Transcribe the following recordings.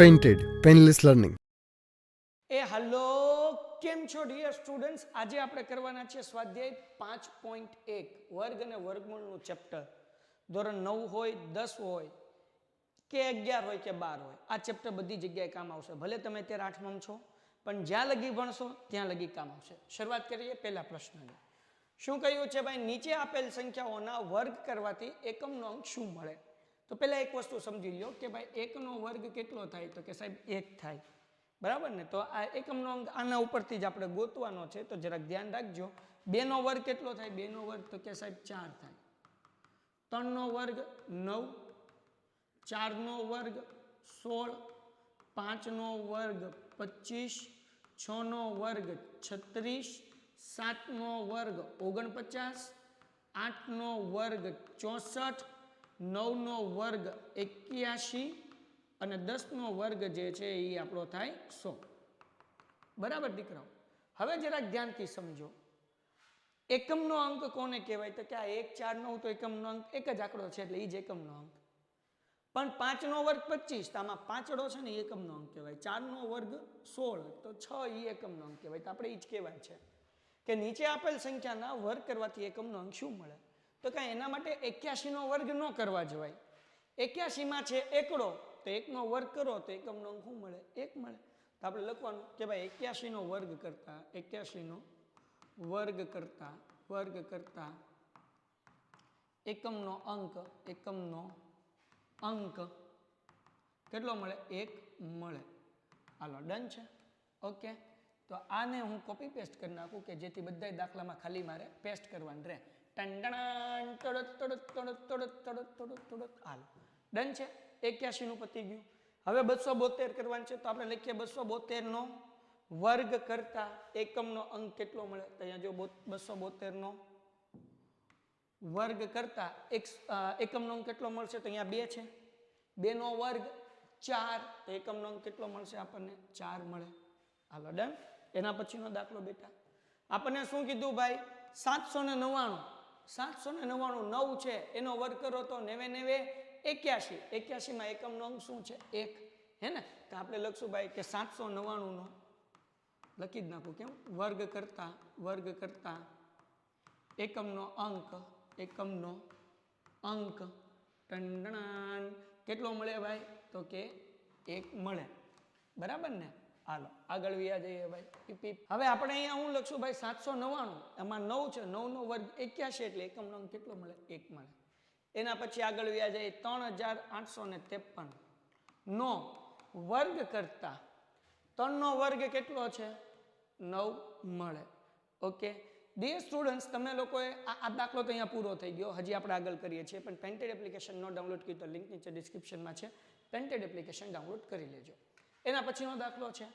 Painted painless learning. Hello, કેમ છો dear students? આજે આપણે કરવાના છે સ્વાધ્યાય 5.1 વર્ગ અને વર્ગમૂળનું ચેપ્ટર. ધોરણ 9 હોય, 10 હોય કે 11 હોય કે 12 હોય, આ ચેપ્ટર બધી જગ્યાએ કામ આવશે. ભલે તમે અત્યારે 8માં છો, પણ જ્યાં લગી ભણશો ત્યાં લગી કામ આવશે. શરૂઆત કરીએ પહેલા પ્રશ્નની. શું કહ્યું છે ભાઈ? નીચે આપેલ સંખ્યાઓના વર્ગ કરવાથી એકમનો અંક શું મળે? તો પહેલા એક વસ્તુ સમજી લો કે ભાઈ 1 નો વર્ગ કેટલો થાય? તો કે સાહેબ 1 થાય. બરાબર ને? તો આ એકમનો અંક આના ઉપરથી જ આપણે ગોતવાનો છે, તો જરાક ધ્યાન રાખજો. 2 નો વર્ગ કેટલો થાય? 2 નો વર્ગ તો કે સાહેબ 4 થાય. 3 નો વર્ગ 9, 4 નો વર્ગ 16, 5 નો વર્ગ 25, 6 નો વર્ગ 36, 7 નો વર્ગ 49, 8 નો વર્ગ 64, 9 નો વર્ગ 81 અને 10 નો વર્ગ જે છે એ આપણો થાય 100. બરાબર દીકરાઓ? હવે જરાક ધ્યાનથી સમજો. એકમનો અંક કોને કહેવાય? તો કે આ 1, 4, 9 તો એકમનો અંક એક જ આંકડો છે, એટલે એ જ એકમનો અંક. પણ 5 નો વર્ગ 25, તો આમાં પાંચડો છે ને એકમનો અંક કહેવાય. 4 નો વર્ગ 16, તો 6 એ એકમનો અંક કહેવાય. તો આપણે એ જ કહેવાય છે કે નીચે આપેલ સંખ્યાના વર્ગ કરવાથી એકમનો અંક શું મળે? તો કાંઈ એના માટે 81 નો વર્ગ ન કરવા જવાય. 81 માં છે એકડો, તો 1 નો વર્ગ કરો તો એકમનો અંક શું મળે? 1 મળે. તો આપણે લખવાનું કે ભાઈ 81 નો વર્ગ કરતા 81 નો વર્ગ કરતા એકમનો અંક કેટલો મળે? 1 મળે. હાલો, ડન છે. ઓકે, તો આને હું કોપી પેસ્ટ કરી નાખું કે જેથી બધા દાખલામાં ખાલી મારે પેસ્ટ કરવાનું રહે. હાલો, ડન છે. 81 નું પતી ગયું. હવે 272 કરવાનું છે, તો આપણે લખીએ 272 નો વર્ગ કરતા એકમનો અંક કેટલો મળે? તો અહીંયા જો 272 નો વર્ગ કરતા એકમનો અંક કેટલો મળશે? તો અહીંયા 2 છે. 2 નો વર્ગ 4, તો એકમનો અંક કેટલો મળશે? આપણને 4 મળે. હાલો, ડન. એના પછીનો દાખલો બેટા, આપણને શું કીધું ભાઈ? 799. 799 9 છે, એનો વર્ગ કરો તો 9 9 81. 81 માં એકમનો અંક શું છે? 1. હે ને? તો આપણે લખશું ભાઈ કે 799 નો લખી જ નાખું. કેમ? વર્ગ કરતા એકમનો અંક કેટલો મળે ભાઈ? તો કે 1 મળે. બરાબર ને? હાલો, આગળ વ્યા જઈએ ભાઈ. હવે આપણે અહીંયા હું લખશું ભાઈ 799, એમાં 9 છે, 9 નો વર્ગ 81, એટલે એકમનો અંક કેટલો મળે? 1 મળે. એના પછી આગળ વ્યા જઈએ 3853 નો વર્ગ કરતા 3 નો વર્ગ કેટલો છે? 9 મળે. ઓકે ડિયર સ્ટુડન્ટ્સ, તમે લોકોએ આ દાખલો તો અહીંયા પૂરો થઈ ગયો. હજી આપણે આગળ કરીએ છીએ, પણ પેન્ટેડ એપ્લિકેશન નો ડાઉનલોડ કરી તો લિંક નીચે ડિસ્ક્રિપ્શનમાં છે. પેન્ટેડ એપ્લિકેશન ડાઉનલોડ કરી લેજો. એના પછીનો દાખલો છે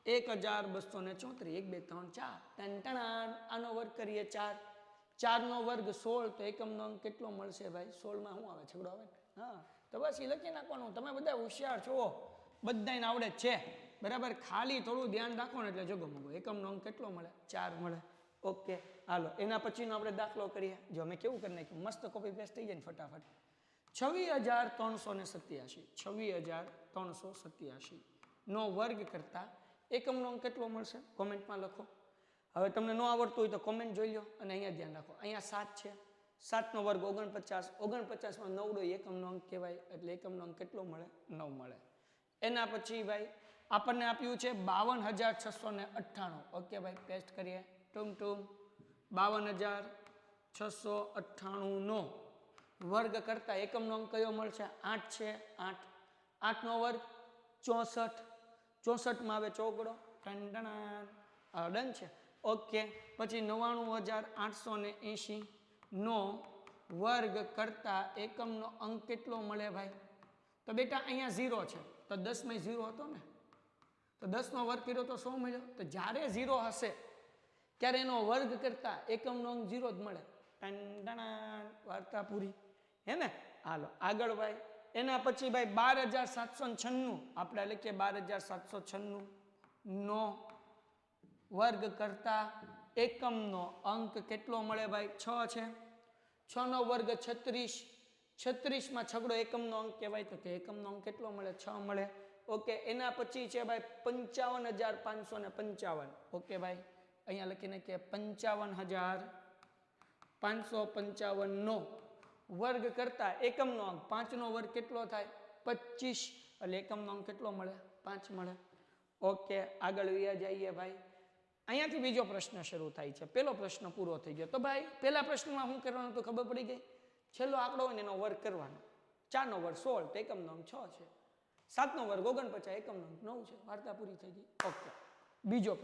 1234. 1 2 3 4. આનો વર્ગ કરીએ 4. 4 નો વર્ગ 16, તો એકમનો અંક કેટલો મળશે ભાઈ? 16 માં શું આવે? છગડો આવે? હા, તો બસ એ લખી નાખવાનું. તમે બધા હોશિયાર છો, બધાને આવડે છે. બરાબર? ખાલી થોડું ધ્યાન રાખો ને એટલે જોગો મગો એકમનો અંક કેટલો મળે? 4 મળે. ઓકે, હાલો, એના પછીનો આપણે દાખલો કરીએ. જો અમે કેવું કરી નાખ્યું, મસ્ત કોપી પેસ્ટ થઈ જાય ને ફટાફટ. 26387. 26387 નો વર્ગ કરતા એકમનો અંક કેટલો મળશે? કોમેન્ટમાં લખો. હવે તમને ન આવડતું હોય તો કોમેન્ટ જોઈ લો અને અહીંયા ધ્યાન રાખો. અહીંયા 7 છે, 7 નો વર્ગ 49. 49 માં 9 એકમનો અંક કહેવાય, એટલે એકમનો અંક કેટલો મળે? 9 મળે. એના પછી ભાઈ આપણને આપ્યું છે 52698. ઓકે ભાઈ, પેસ્ટ કરીએ. ટૂમ 52698 નો વર્ગ કરતા એકમનો અંક કયો મળશે? 8 છે. 8 નો વર્ગ 64. 64 માં આવે ચોગડો. ડન છે. ઓકે, પછી 99880 નો વર્ગ કરતા એકમનો અંક કેટલો મળે ભાઈ? તો બેટા અહીંયા 0 છે, તો 10 માં 0 હતો ને, તો 10 નો વર્ગ કર્યો તો 100 મળ્યો. તો જ્યારે 0 હશે ત્યારે એનો વર્ગ કરતા એકમનો અંક 0 જ મળે. વાર્તા પૂરી. હે ને? હાલો, આગળ ભાઈ. એના પછી ભાઈ 12796. આપણે લખીએ 12796 નો વર્ગ કરતા એકમનો અંક કેટલો મળે ભાઈ? 6 છે. 6 નો વર્ગ 36. 36 માં છગડો એકમનો અંક કહેવાય, તો કે એકમનો અંક કેટલો મળે? 6 મળે. ઓકે એના પછી છે ભાઈ 55,555. ઓકે ભાઈ અહીંયા લખીને કે 55,555 નો વર્ગ કરતા એકમનો અંક 5 નો વર્ગ કેટલો થાય 25 એટલે એકમનો અંક કેટલો મળે 5 મળે. ઓકે આગળ વ્યા જઈએ ભાઈ. અહીંયાથી બીજો પ્રશ્ન શરૂ થાય છે. પહેલો પ્રશ્ન પૂરો થઈ ગયો. તો ભાઈ પહેલા પ્રશ્નમાં શું કરવાનું તો ખબર પડી ગઈ. છેલ્લો આંકડો હોય ને એનો વર્ગ કરવાનો. 4 નો વર્ગ 16 તો એકમનો અંક 6 છે. 7 નો વર્ગ 49 એકમનો અંક 9 છે. વાર્તા પૂરી થઈ ગઈ. ઓકે બીજો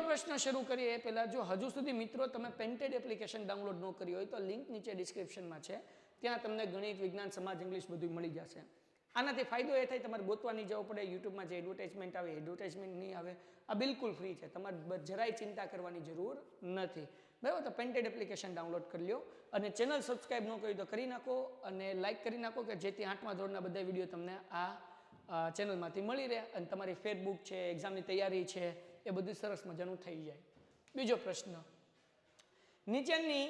પ્રશ્ન શરૂ કરીએ એ પહેલા જો હજુ સુધી મિત્રો તમે પેન્ટેડ એપ્લિકેશન ડાઉનલોડ ન કરી હોય તો લિંક નીચે ડિસ્ક્રિપ્શનમાં છે. ત્યાં તમને ગણિત વિજ્ઞાન સમાજ ઇંગ્લિશ બધું મળી જશે. આનાથી ફાયદો એ થાય તમારે ગોતવાની જવું પડે. યુટ્યુબમાં જે એડવર્ટાઇઝમેન્ટ આવે એડવર્ટાઇઝમેન્ટ નહીં આવે. આ બિલકુલ ફ્રી છે. તમારે જરાય ચિંતા કરવાની જરૂર નથી. બરાબર તો પેન્ટેડ એપ્લિકેશન ડાઉનલોડ કરી લો અને ચેનલ સબસ્ક્રાઇબ ન કરી તો કરી નાખો અને લાઇક કરી નાખો કે જેથી 8મા ધોરણના બધા વિડીયો તમને આ ચેનલમાંથી મળી રહે અને તમારી ફેસબુક છે એક્ઝામની તૈયારી છે એ બધું સરસ મજાનું થઈ જાય. બીજો પ્રશ્ન નીચેની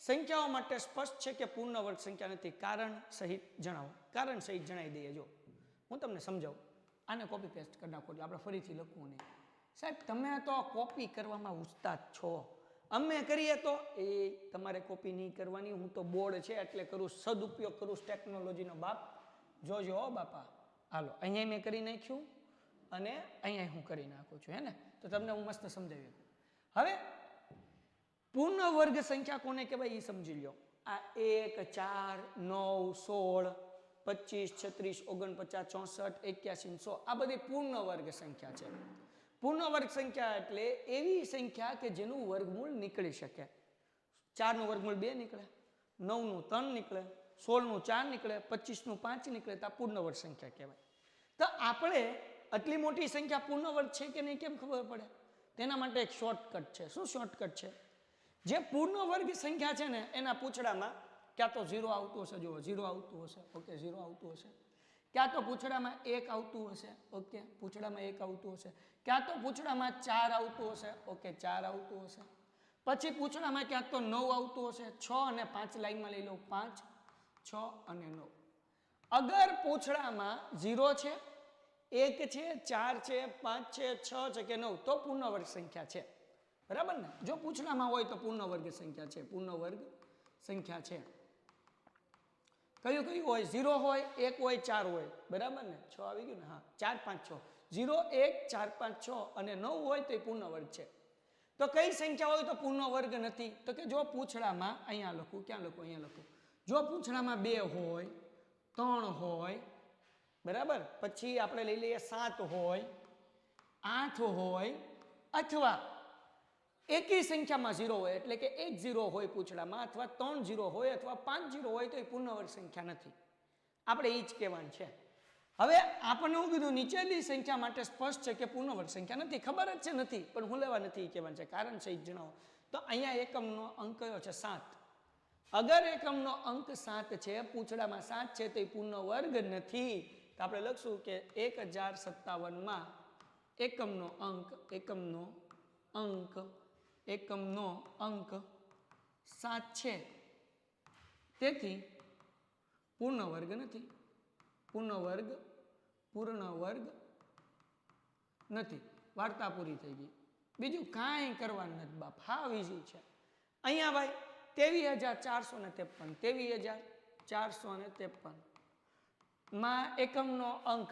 સંખ્યાઓ માટે સ્પષ્ટ છે કે પૂર્ણ વર્ગ સંખ્યા નથી. કારણ સહિત જણાવો. કારણ સહિત જણાવી દઈએ. જો હું તમને સમજાવું. આને કોપી પેસ્ટ કરી નાખો એટલે આપણે ફરીથી લખવું નહીં. સાહેબ તમે તો કોપી કરવામાં ઉસ્તાદ છો. અમે કરીએ તો એ તમારે કોપી નહીં કરવાની. હું તો બોર્ડ છે એટલે કરું સદુપયોગ કરું ટેકનોલોજીનો બાપ. જોજો હો બાપા. હાલો અહીંયા મેં કરી નાખ્યું અને અહીંયા હું કરી નાખું છું હે ને. તો તમને હું મસ્ત સમજાવી શકું. હવે પૂર્ણ વર્ગ સંખ્યા કોને કહેવાય એ સમજી લો. આ 1 4 9 16 25 36 49 64 81 100 આ બધી પૂર્ણ વર્ગ સંખ્યા છે. પૂર્ણ વર્ગ સંખ્યા એટલે એવી સંખ્યા કે જેનું વર્ગમૂળ નીકળી શકે. 4 નું વર્ગમૂળ 2 નીકળે, 9 નું 3 નીકળે, 16 નું 4 નીકળે, 25 નું 5 નીકળે તો આ પૂર્ણ વર્ગ સંખ્યા કહેવાય. તો આપણે આટલી મોટી સંખ્યા પૂર્ણ વર્ગ છે કે નહીં કેમ ખબર પડે? તેના માટે એક શોર્ટકટ છે. શું શોર્ટકટ છે? જે પૂર્ણ વર્ગ સંખ્યા છે ને એના પૂછડામાં ક્યાં તો 0 આવતું હશે. જુઓ 0 આવતું હશે. ઓકે 0 આવતું હશે. ક્યાં તો પૂછડામાં 1 આવતું હશે. ઓકે પૂછડામાં 1 આવતું હશે. ક્યાં તો પૂછડામાં 4 આવતું હશે. ઓકે 4 આવતું હશે. પછી પૂછડામાં ક્યાંક તો 9 આવતું હશે. 6 અને 5 લાઈનમાં લઈ લો. 5 6 અને 9. અગર પૂછડામાં 0 છે, 1 છે, 4 છે, 5 છે, 6 છે કે 9 તો પૂર્ણ વર્ગ સંખ્યા છે. બરાબર ને? જો પૂછડામાં હોય તો પૂર્ણ વર્ગ સંખ્યા છે. પૂર્ણ વર્ગ સંખ્યા છે. કયું કયું હોય? 0 હોય, 1 હોય, 4 હોય. બરાબર ને? 6 આવી ગયું ને? હા 4 5 6. 0 1 4 5 6 અને 9 હોય તો એ પૂર્ણ વર્ગ છે. તો કઈ સંખ્યા હોય તો પૂર્ણ વર્ગ નથી? તો કે જો પૂછડામાં અહીંયા લખું. ક્યાં લખું? અહીંયા લખું. જો પૂછડામાં 2 હોય, 3 હોય, બરાબર, પછી આપણે લઈ લઈએ 7 હોય, 8 હોય અથવા એકી સંખ્યામાં 0 હોય એટલે કે 1 0 હોય પૂછડામાં અથવા 3 0 હોય અથવા 5 0 હોય તો એ પૂર્ણ વર્ગ સંખ્યા નથી. આપણે એ જ કહેવાનું છે. હવે આપણને હું કીધું નીચેની સંખ્યા માટે સ્પષ્ટ છે કે પૂર્ણ વર્ગ સંખ્યા નથી. ખબર જ છે નથી પણ હું લેવા નથી કહેવાનું છે. કારણ સહિત જણાવો. તો અહીંયા એકમનો અંક કયો છે? 7. અગર એકમનો અંક 7 છે, પૂછડામાં 7 છે તો એ પૂર્ણ વર્ગ નથી. તો આપણે લખશું કે 1057 માં એકમનો અંક 7 છે. તેથી પૂર્ણ વર્ગ નથી. પૂર્ણ વર્ગ નથી. વાર્તા પૂરી થઈ ગઈ. બીજું કાંઈ કરવાનું નથી બાપ. હાવ ઈઝી છે. અહીંયા ભાઈ 23,453 23,453 માં એકમનો અંક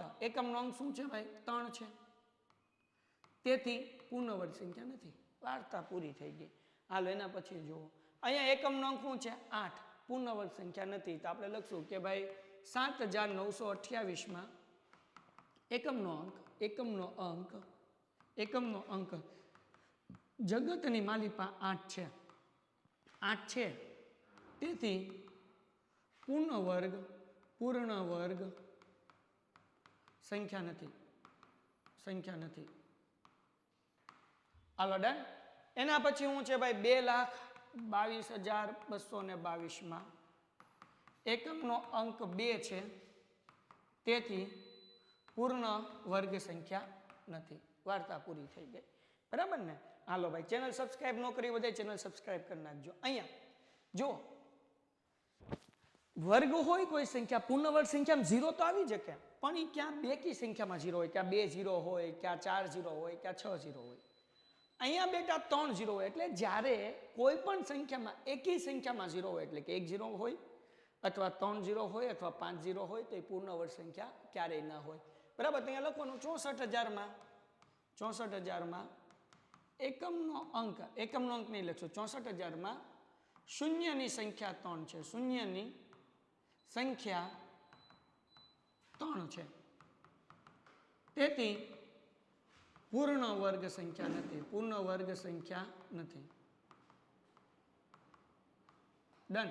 શું છે ભાઈ? 3 છે. તેથી પૂર્ણ વર્ગ સંખ્યા નથી. વાર્તા પૂરી થઈ ગઈ. હાલો એના પછી જુઓ. અહીંયા એકમનો અંક શું છે? 8. પૂર્ણ વર્ગ સંખ્યા નથી. તો આપણે લખશું કે ભાઈ 7,928 માં એકમનો અંક જગતની માલિપા 8 છે. 8 છે. તેથી પૂર્ણ વર્ગ સંખ્યા નથી. હાલો ડન. એના પછી શું છે ભાઈ? 2,22,222 માં એકમનો અંક 2 છે. તેથી પૂર્ણ વર્ગ સંખ્યા નથી. વાર્તા પૂરી થઈ ગઈ. બરાબર ને? હાલો ભાઈ ચેનલ સબસ્ક્રાઇબ ન કરી બધા ચેનલ સબસ્ક્રાઇબ કરી નાખજો. અહીંયા જો વર્ગ હોય કોઈ સંખ્યા, પૂર્ણ વર્ગ સંખ્યામાં 0 તો આવી શકે, પણ એ ક્યાં બેકી સંખ્યામાં 0 હોય, ક્યાં 2 0 હોય, ક્યાં 4 0 હોય, ક્યાં 6 0 હોય. અહીંયા બેટા 3 0 હોય. એટલે જ્યારે કોઈ પણ સંખ્યામાં એકી સંખ્યામાં 0 હોય, એટલે કે 1 0 હોય અથવા 3 0 હોય અથવા 5 0 હોય, તો એ પૂર્ણ વર્ગ સંખ્યા ક્યારેય ના હોય. બરાબર. ત્યાં લખવાનું 64,000માં એકમનો અંક નહીં લખશો. 64,000માં શૂન્યની સંખ્યા 3 છે. શૂન્યની સંખ્યા 3 છે. તેથી પૂર્ણ વર્ગ સંખ્યા નથી. પૂર્ણ વર્ગ સંખ્યા નથી. ડન.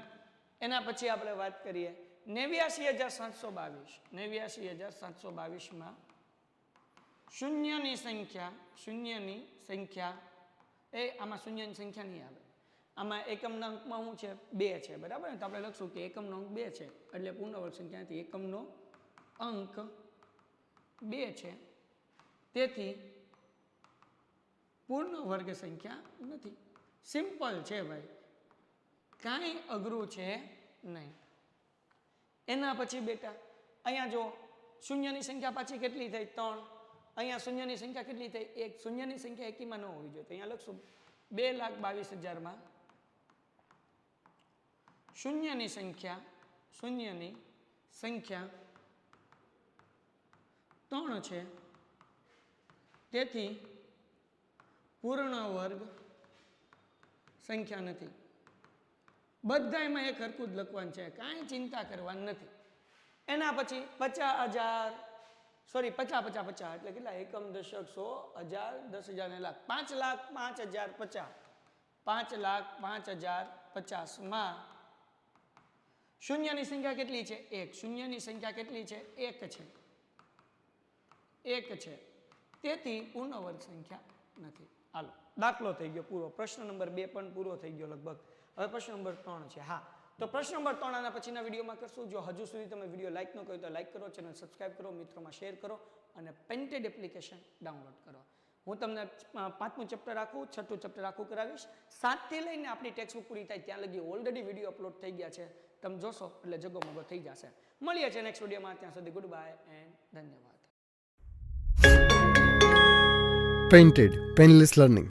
એના પછી આપણે વાત કરીએ 89,722. 89,722માં શૂન્યની સંખ્યા આમાં શૂન્યની સંખ્યા નહીં આવે. આમાં એકમના અંકમાં શું છે? 2 છે. બરાબર ને? તો આપણે લખશું કે એકમનો અંક 2 છે એટલે પૂર્ણ વર્ગ સંખ્યા નથી. એકમનો અંક 2 છે તેથી પૂર્ણ વર્ગ સંખ્યા નથી. સિમ્પલ છે ભાઈ, કાંઈ અઘરું છે નહીં. એના પછી બેટા અહીંયા જો શૂન્યની સંખ્યા પાછી કેટલી થઈ? 3. અહીંયા શૂન્યની સંખ્યા કેટલી થઈ? 1. શૂન્યની સંખ્યા એકીમાં ન હોવી જોઈએ. તો અહીંયા લખશું 2,22,000માં શૂન્યની સંખ્યા 3 છે તેથી પૂર્ણ વર્ગ સંખ્યા નથી. બધા એમાં એક હરખું જ લખવાનું છે, કાંઈ ચિંતા કરવાની નથી. એના પછી 50,000 સોરી 50 એટલે કેટલા? એકમ, દશક, 100, 1000, 10,000 ને લાખ. 5,05,050. 5,05,050માં શૂન્યની સંખ્યા કેટલી છે? 1. શૂન્યની સંખ્યા કેટલી છે? 1 છે. 1 છે. તેથી પૂર્ણ વર્ગ સંખ્યા નથી. હાલો, દાખલો થઈ ગયો પૂરો. પ્રશ્ન નંબર 2 પણ પૂરો થઈ ગયો લગભગ. હવે પ્રશ્ન નંબર 3 છે. હા, તો પ્રશ્ન નંબર 3 આના પછીના વિડીયોમાં કરશું. જો હજુ સુધી તમે વિડીયો લાઈક ન કર્યો તો લાઈક કરો, ચેનલ સબસ્ક્રાઈબ કરો, મિત્રોમાં શેર કરો અને પેન્ટેડ એપ્લિકેશન ડાઉનલોડ કરો. હું તમને 5મું ચેપ્ટર આખું, 6ઠું ચેપ્ટર આખું કરાવીશ. 7 થી લઈને આપણી ટેક્સ્ટબુક પૂરી થાય ત્યાં લગી ઓલરેડી વિડીયો અપલોડ થઈ ગયા છે. તમે જોશો એટલે જગોમગો થઈ જશે. મળીએ છીએ નેક્સ્ટ વિડીયોમાં. ત્યાં સુધી ગુડ બાય એન્ડ ધન્યવાદ. Painted Painless Learning.